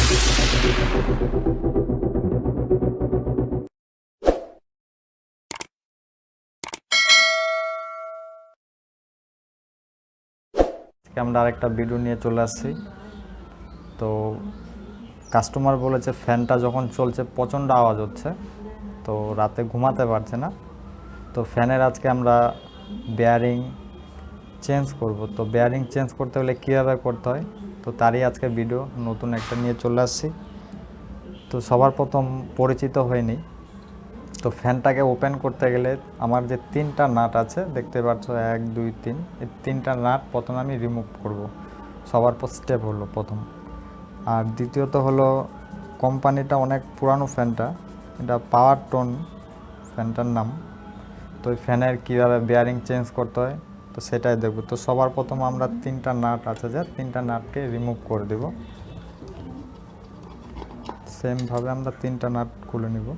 আমরা আরেকটা ভিডিও নিয়ে চলে আসছি। তো কাস্টমার বলেছে ফ্যানটা যখন চলছে প্রচণ্ড আওয়াজ হচ্ছে, তো রাতে ঘুমাতে পারছে না। তো ফ্যানের আজকে আমরা বেয়ারিং চেঞ্জ করব। তো বেয়ারিং চেঞ্জ করতে হলে কীভাবে করতে হয়, তো তারই আজকে ভিডিও নতুন একটা নিয়ে চলে আসছি। তো সবার প্রথম পরিচিত হয়নি। তো ফ্যানটাকে ওপেন করতে গেলে আমার যে 3টা নাট আছে দেখতে পাচ্ছ, 1 2 3, এই 3টা নাট প্রথমে আমি রিমুভ করব। সবার স্টেপ হলো প্রথম। আর দ্বিতীয়ত হলো, কোম্পানিটা অনেক পুরানো ফ্যানটা, এটা পাওয়ার টোন ফ্যানটার নাম। তো ওই ফ্যানের কীভাবে বেয়ারিং চেঞ্জ করতে হয় তো সেটাই দেখব। তো সবার প্রথম আমরা 3টা নাট আছে, যে 3টা নাটকে রিমুভ করে দেব। সেমভাবে আমরা 3টা নাট খুলে নিব।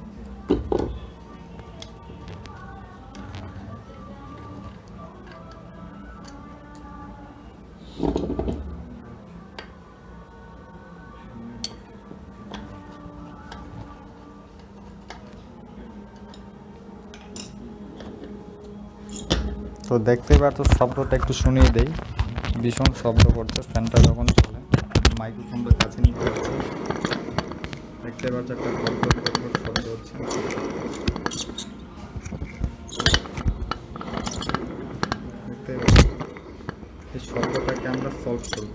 তো দেখতেই পাচ্ছ, শব্দটা একটু শুনিয়ে দেই। ভীষণ শব্দ করছে ফ্যানটা যখন চলে। মাইক্রোফোনটা কাছে নিতে পারছি, দেখতে পাচ্ছ একটা কড়কড় শব্দ হচ্ছে। দেখতে পাচ্ছ, এই শব্দটাকে আমরা সলভ করব।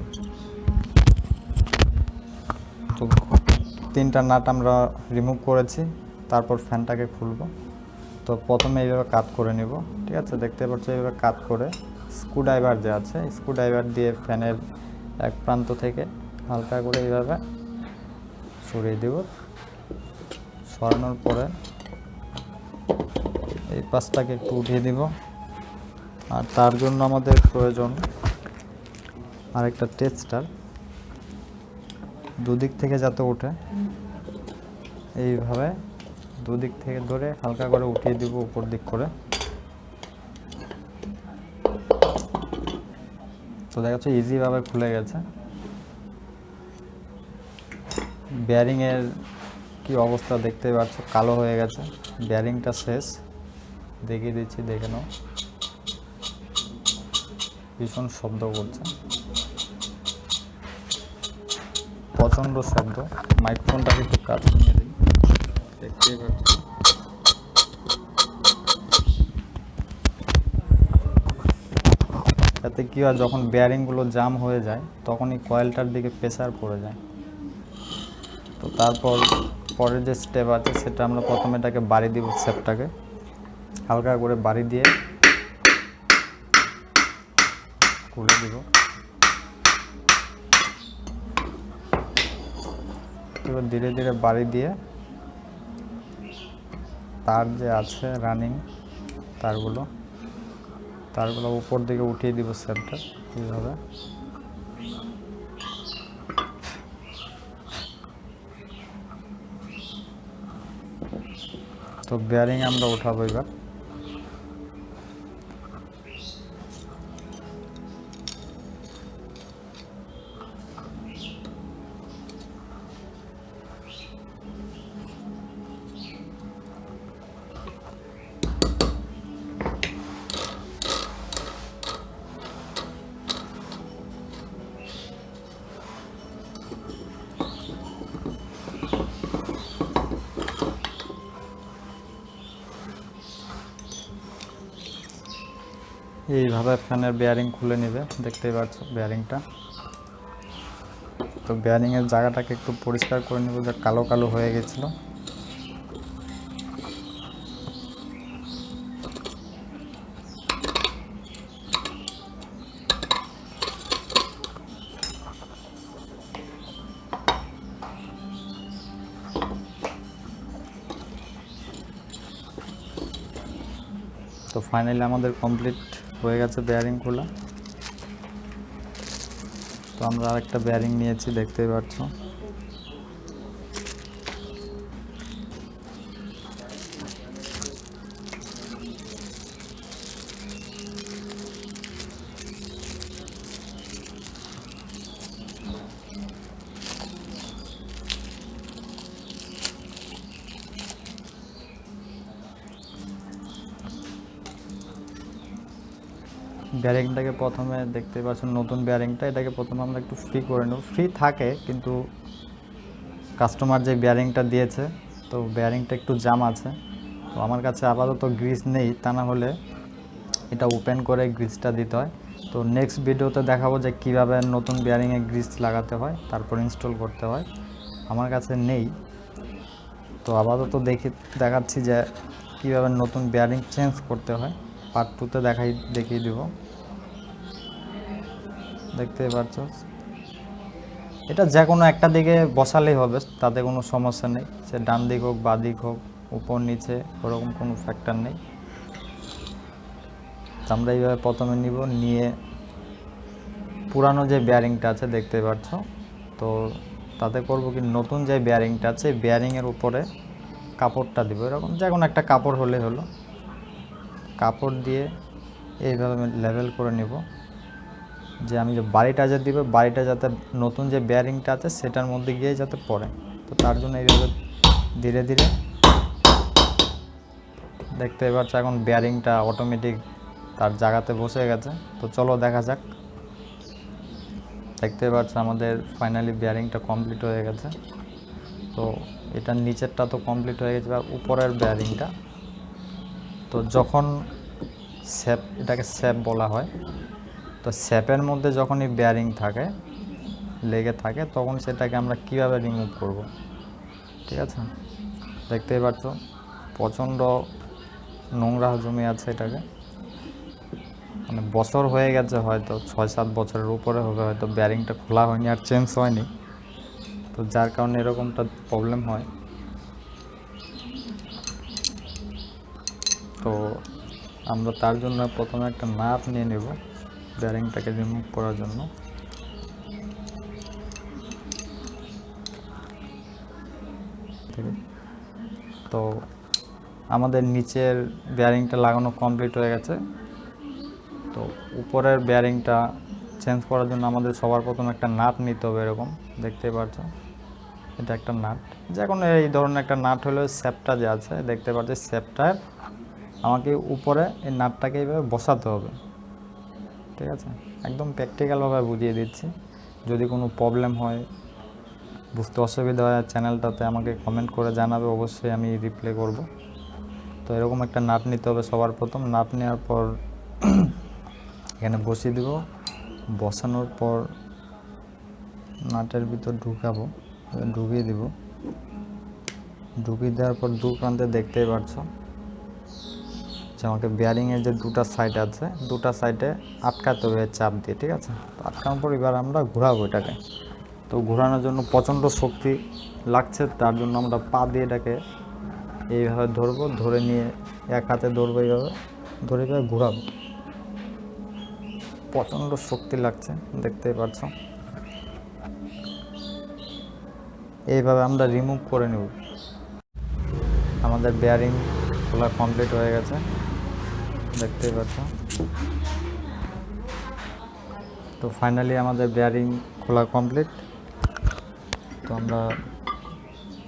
তো 3টা নাট আমরা রিমুভ করেছি, তারপর ফ্যানটাকে খুলব। তো প্রথমে এইভাবে কাট করে নিব, ঠিক আছে। দেখতে পাচ্ছ এইভাবে কাট করে স্ক্রুড্রাইভার যে আছে, স্ক্রুড্রাইভার দিয়ে ফ্যানের এক প্রান্ত থেকে হালকা করে এইভাবে সরিয়ে দেব। সরানোর পরে এই পাশটাকে একটু উঠিয়ে দিব। আর তার জন্য আমাদের প্রয়োজন আরেকটা টেস্টার, দুদিক থেকে যাতে ওঠে, এইভাবে দুদিক থেকে ধরে হালকা করে উঠিয়ে দিব উপর দিক করে। তো দেখা যাচ্ছে ইজিভাবে খুলে গেছে। বেয়ারিংয়ের কি অবস্থা দেখতে পাচ্ছ, কালো হয়ে গেছে। বেয়ারিংটা শেষ, দেখিয়ে দিচ্ছি, দেখে নাও। ভীষণ শব্দ করছে, প্রচণ্ড শব্দ। মাইক্রোফোনটাকে একটু কাছে নিয়ে দিই, দেখতেই পাচ্ছ। এতে কী হয়, যখন বেয়ারিংগুলো জাম হয়ে যায় তখনই কয়েলটার দিকে প্রেসার পড়ে যায়। তো তারপর পরের যে স্টেপ আছে সেটা আমরা প্রথমে এটাকে বাড়ি দিব, শেপটাকে হালকা করে বাড়ি দিয়ে খুলে দিব। এবার ধীরে ধীরে বাড়ি দিয়ে তার যে আছে রানিং তারগুলো উপর দিকে উঠিয়ে দিব শেপটা এইভাবে। তো বেয়ারিং আমরা উঠাবো এবার। এইভাবে ফ্যানের বেয়ারিং খুলে নেবে, দেখতেই পাচ্ছ বেয়ারিংটা। তো বেয়ারিংয়ের জায়গাটাকে একটু পরিষ্কার করে নেব, যা কালো কালো হয়ে গেছিলো। তো ফাইনালি আমাদের কমপ্লিট হয়ে গেছে বেয়ারিং খোলা। তো আমরা আরেকটা বেয়ারিং নিয়েছি, দেখতেই পাচ্ছ। ব্যারিংটাকে প্রথমে দেখতে পাচ্ছেন নতুন ব্যারিংটা, এটাকে প্রথমে আমরা একটু ফ্রি করে নেব। ফ্রি থাকে কিন্তু কাস্টমার যে ব্যারিংটা দিয়েছে তো ব্যারিংটা একটু জাম আছে, তো আমার কাছে আপাতত গ্রিস নেই, তা না হলে এটা ওপেন করে গ্রিসটা দিতে হয়। তো নেক্সট ভিডিওতে দেখাবো যে কীভাবে নতুন ব্যারিংয়ে গ্রিস লাগাতে হয় তারপর ইনস্টল করতে হয়, আমার কাছে নেই। তো আপাতত দেখাচ্ছি যে কীভাবে নতুন ব্যারিং চেঞ্জ করতে হয়, পার্ট 2তে দেখিয়ে দিব। দেখতেই পাচ্ছ, এটা যে কোনো একটা দিকে বসালেই হবে, তাতে কোনো সমস্যা নেই, সে ডান দিক হোক বা দিক হোক উপর নিচে ওরকম কোনো ফ্যাক্টর নেই। আমরা এইভাবে প্রথমে নিয়ে পুরানো যে ব্যারিংটা আছে দেখতে পাচ্ছ, তো তাতে করব কি নতুন যে ব্যারিংটা আছে ব্যারিংয়ের উপরে কাপড়টা দিব, এরকম যে কোনো একটা কাপড় হলে হলো। কাপড় দিয়ে এইভাবে লেভেল করে নিব, যে আমি যে বাড়িটা যে দিব বাড়িটা যাতে নতুন যে ব্যারিংটা আছে সেটার মধ্যে গিয়ে যাতে পড়ে। তো তার জন্য এইভাবে ধীরে ধীরে দেখতে পাচ্ছ এখন ব্যারিংটা অটোমেটিক তার জায়গাতে বসে গেছে। তো চলো দেখা যাক। দেখতে পাচ্ছ আমাদের ফাইনালি ব্যারিংটা কমপ্লিট হয়ে গেছে। তো এটার নিচেরটা তো কমপ্লিট হয়ে গেছে, আর উপরের ব্যারিংটা তো যখন এটাকে স্যাপ বলা হয়, তো স্যাপের মধ্যে যখনই ব্যারিং লেগে থাকে তখন সেটাকে আমরা কিভাবে রিমুভ করব, ঠিক আছে। দেখতেই পাচ্ছ প্রচণ্ড নোংরা জমে আছে, এটাকে মানে বছর হয়ে গেছে, হয়তো 6-7 বছরের উপরে হবে, হয়তো ব্যারিংটা খোলা হয়নি আর চেঞ্জ হয়নি, তো যার কারণে এরকমটা প্রবলেম হয়। তো আমরা তার জন্য প্রথমে একটা নাট নিয়ে নেব ব্যারিংটাকে রিমুভ করার জন্য। তো আমাদের নিচের ব্যারিংটা লাগানো কমপ্লিট হয়ে গেছে। তো উপরের ব্যারিংটা চেঞ্জ করার জন্য আমাদের সবার প্রথমে একটা নাট নিতে হবে, এরকম দেখতে পাচ্ছ এটা একটা নাট, যে কোনো এই ধরনের একটা নাট হলো স্যাপটা যে আছে দেখতে পাচ্ছ, স্যাপটার আমাকে উপরে এই নাটটাকে এইভাবে বসাতে হবে, ঠিক আছে। একদম প্র্যাকটিক্যালভাবে বুঝিয়ে দিচ্ছি, যদি কোনো প্রবলেম হয় বুঝতে অসুবিধা হয় চ্যানেলটাতে আমাকে কমেন্ট করে জানাবে, অবশ্যই আমি রিপ্লাই করব। তো এরকম একটা নাট নিতে হবে সবার প্রথম। নাট নেওয়ার পর এখানে বসিয়ে দেব, বসানোর পর নাটের ভিতর ঢুকিয়ে দিব। ঢুকিয়ে দেওয়ার পর দু প্রান্তে দেখতেই পাচ্ছ যে আমাকে ব্যারিংয়ের যে দুটা সাইড আছে দুটা সাইডে আটকাতে হবে চাপ দিয়ে, ঠিক আছে। তো আটকানোর পর এবার আমরা ঘোরাবো এটাকে। তো ঘোরানোর জন্য প্রচণ্ড শক্তি লাগছে, তার জন্য আমরা পা দিয়ে এটাকে এইভাবে ধরবো, ধরে নিয়ে এক হাতে ধরবো, এইভাবে ধরে এইভাবে ঘোরাবো। প্রচণ্ড শক্তি লাগছে দেখতেই পাচ্ছ। এইভাবে আমরা রিমুভ করে নেব। আমাদের বেয়ারিং খোলা কমপ্লিট হয়ে গেছে দেখতেই পাচ্ছ। তো ফাইনালি আমাদের বেয়ারিং খোলা কমপ্লিট। তো আমরা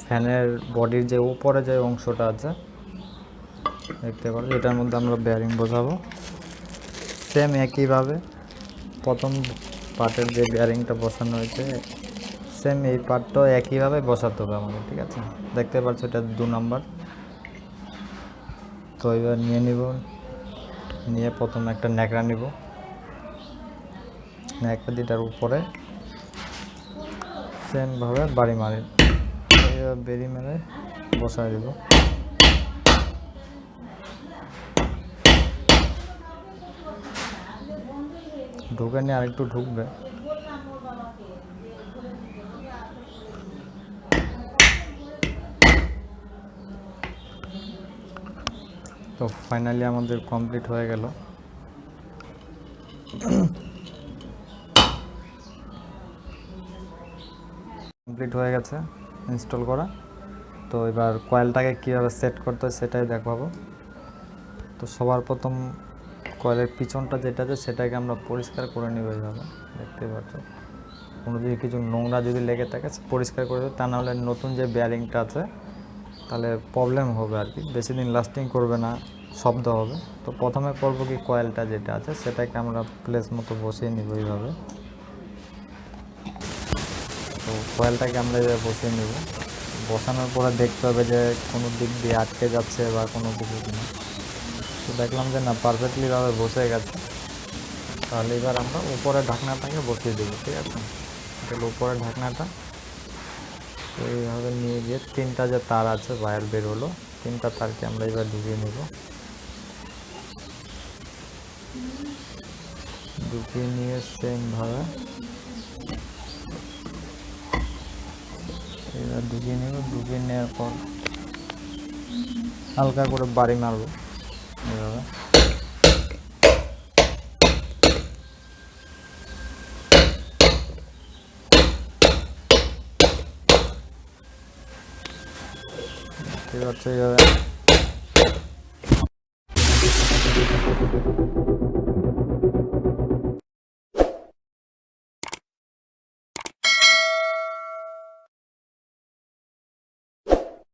ফ্যানের বডির যে উপরে যে অংশটা আছে দেখতে পাচ্ছ, এটার মধ্যে আমরা বেয়ারিং বসাবো। সেম একইভাবে প্রথম পার্টের যে বেয়ারিংটা বসানো হয়েছে সেম এই পার্টটাও একইভাবে বসাতে হবে আমাদের, ঠিক আছে। দেখতে পাচ্ছ এটা 2 নম্বর। তো এবার নিয়ে প্রথমে একটা ন্যাকড়া নিব, ন্যাকড়া দিটার উপরে সেমভাবে বাড়ি মেরে বসায় দেব। ঢুকে নিয়ে আরেকটু ঢুকবে। তো ফাইনালি আমাদের কমপ্লিট হয়ে গেল। কমপ্লিট হয়ে গেছে ইনস্টল করা। তো এবার কয়েলটাকে কীভাবে সেট করতে হয় সেটাই দেখাবো। তো সবার প্রথম কয়েলের পিছনটা যেটা আছে সেটাকে আমরা পরিষ্কার করে নেব। এইভাবে দেখতে পাচ্ছ, কোনো যদি কিছু নোংরা যদি লেগে থাকে পরিষ্কার করে দেবে, তা নাহলে নতুন যে বেয়ারিংটা আছে তাহলে প্রবলেম হবে আর কি, বেশি দিন লাস্টিং করবে না, শব্দ হবে। তো প্রথমে করব কি, কয়েলটা যেটা আছে সেটাকে আমরা প্লেস মতো বসিয়ে নিব এইভাবে। তো কয়েলটাকে আমরা এইভাবে বসিয়ে নিব। বসানোর পরে দেখতে হবে যে কোনো দিক দিয়ে আটকে যাচ্ছে বা কোনো কিছু কিনা। তো দেখলাম যে না, পারফেক্টলিভাবে বসে গেছে। তাহলে এবার আমরা উপরে ঢাকনাটাকে বসিয়ে দেবো, ঠিক আছে। তাহলে উপরে ঢাকনাটা এইভাবে নিয়ে গিয়ে 3টা যে তার আছে বাইর বের হলো, 3টা তারকে আমরা এবার ঢুকিয়ে নেব। ঢুকিয়ে নিয়ে সেমভাবে এবার ঢুকিয়ে নেব। ঢুকিয়ে নেওয়ার পর হালকা করে বাড়ি মারবো এভাবে। ঠিক আছে, এইভাবে